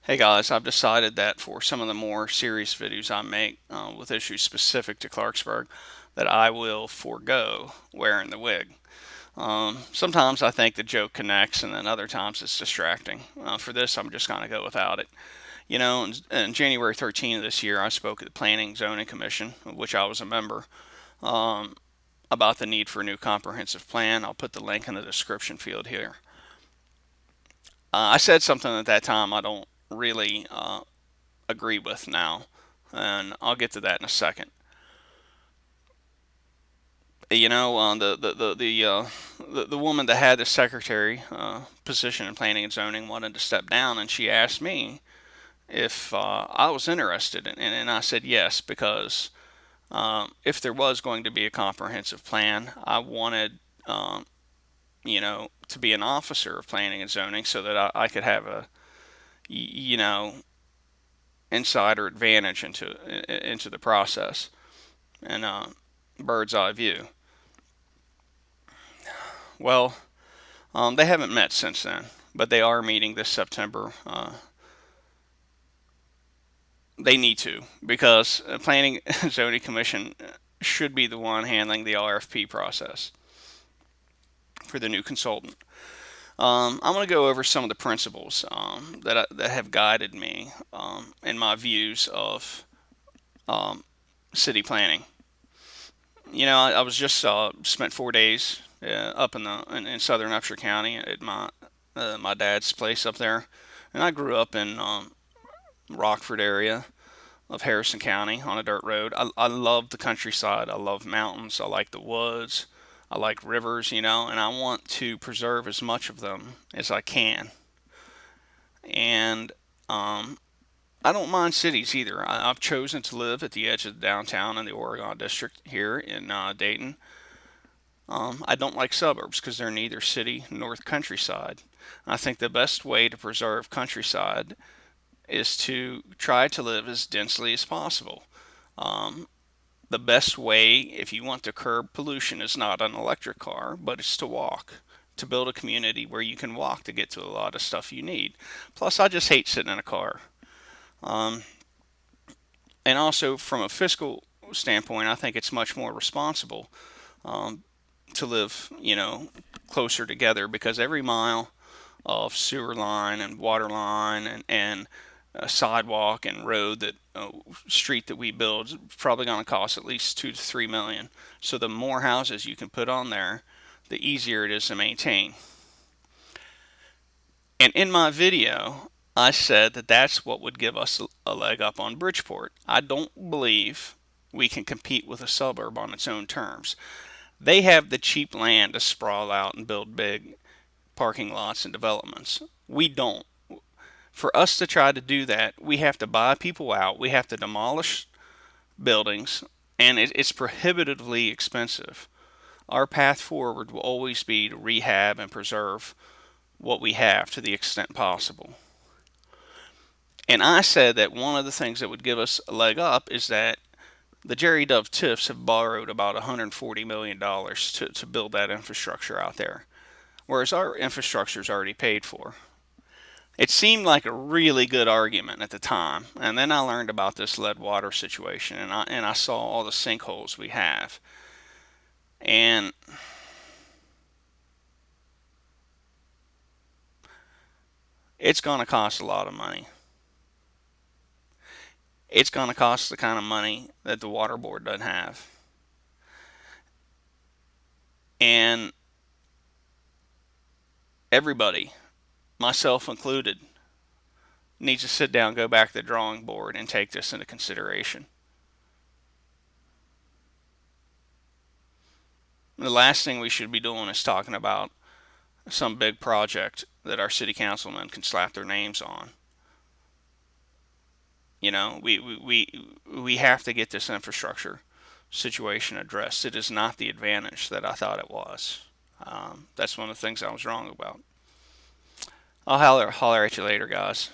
Hey guys, I've decided that for some of the more serious videos I make with issues specific to Clarksburg, that I will forego wearing the wig. Sometimes I think the joke connects, and then other times it's distracting. For this, I'm just going to go without it. In January 13th of this year, I spoke at the Planning Zoning Commission, of which I was a member, um, about the need for a new comprehensive plan. I'll put the link in the description field here. I said something at that time I don't really agree with now, and I'll get to that in a second. The woman that had the secretary position in planning and zoning wanted to step down, and she asked me if I was interested, and I said yes, because if there was going to be a comprehensive plan, I wanted to be an officer of planning and zoning so that I could have a you know insider advantage into the process and bird's eye view. Well, they haven't met since then, but they are meeting this September. They need to, because Planning and Zoning Commission should be the one handling the RFP process for the new consultant. I'm going to go over some of the principles that have guided me in my views of um, city planning. I was just spent 4 days up in southern Upshur County at my dad's place up there, and I grew up in Rockford area of Harrison County on a dirt road. I love the countryside. I love mountains. I like the woods. I like rivers, and I want to preserve as much of them as I can. And I don't mind cities either. I've chosen to live at the edge of the downtown in the Oregon district here in Dayton. I don't like suburbs because they're neither city nor countryside. I think the best way to preserve countryside is to try to live as densely as possible. Um, the best way, if you want to curb pollution, is not an electric car, but it's to walk. To build a community where you can walk to get to a lot of stuff you need. Plus, I just hate sitting in a car. Um, and also, from a fiscal standpoint, I think it's much more responsible um, to live, closer together, because every mile of sewer line and water line and a sidewalk and road that street that we build is probably going to cost at least 2 to 3 million. So the more houses you can put on there, the easier it is to maintain. And in my video, I said that that's what would give us a leg up on Bridgeport. I don't believe we can compete with a suburb on its own terms. They have the cheap land to sprawl out and build big parking lots and developments. We don't. For us to try to do that, we have to buy people out, we have to demolish buildings, and it's prohibitively expensive. Our path forward will always be to rehab and preserve what we have to the extent possible. And I said that one of the things that would give us a leg up is that the Jerry Dove TIFs have borrowed about $140 million to build that infrastructure out there, whereas our infrastructure is already paid for. It seemed like a really good argument at the time, and then I learned about this lead water situation, and I saw all the sinkholes we have, and it's going to cost a lot of money. It's going to cost the kind of money that the water board doesn't have, and everybody, myself included, needs to sit down, go back to the drawing board, and take this into consideration. The last thing we should be doing is talking about some big project that our city councilmen can slap their names on. We have to get this infrastructure situation addressed. It is not the advantage that I thought it was. That's one of the things I was wrong about. I'll holler at you later, guys.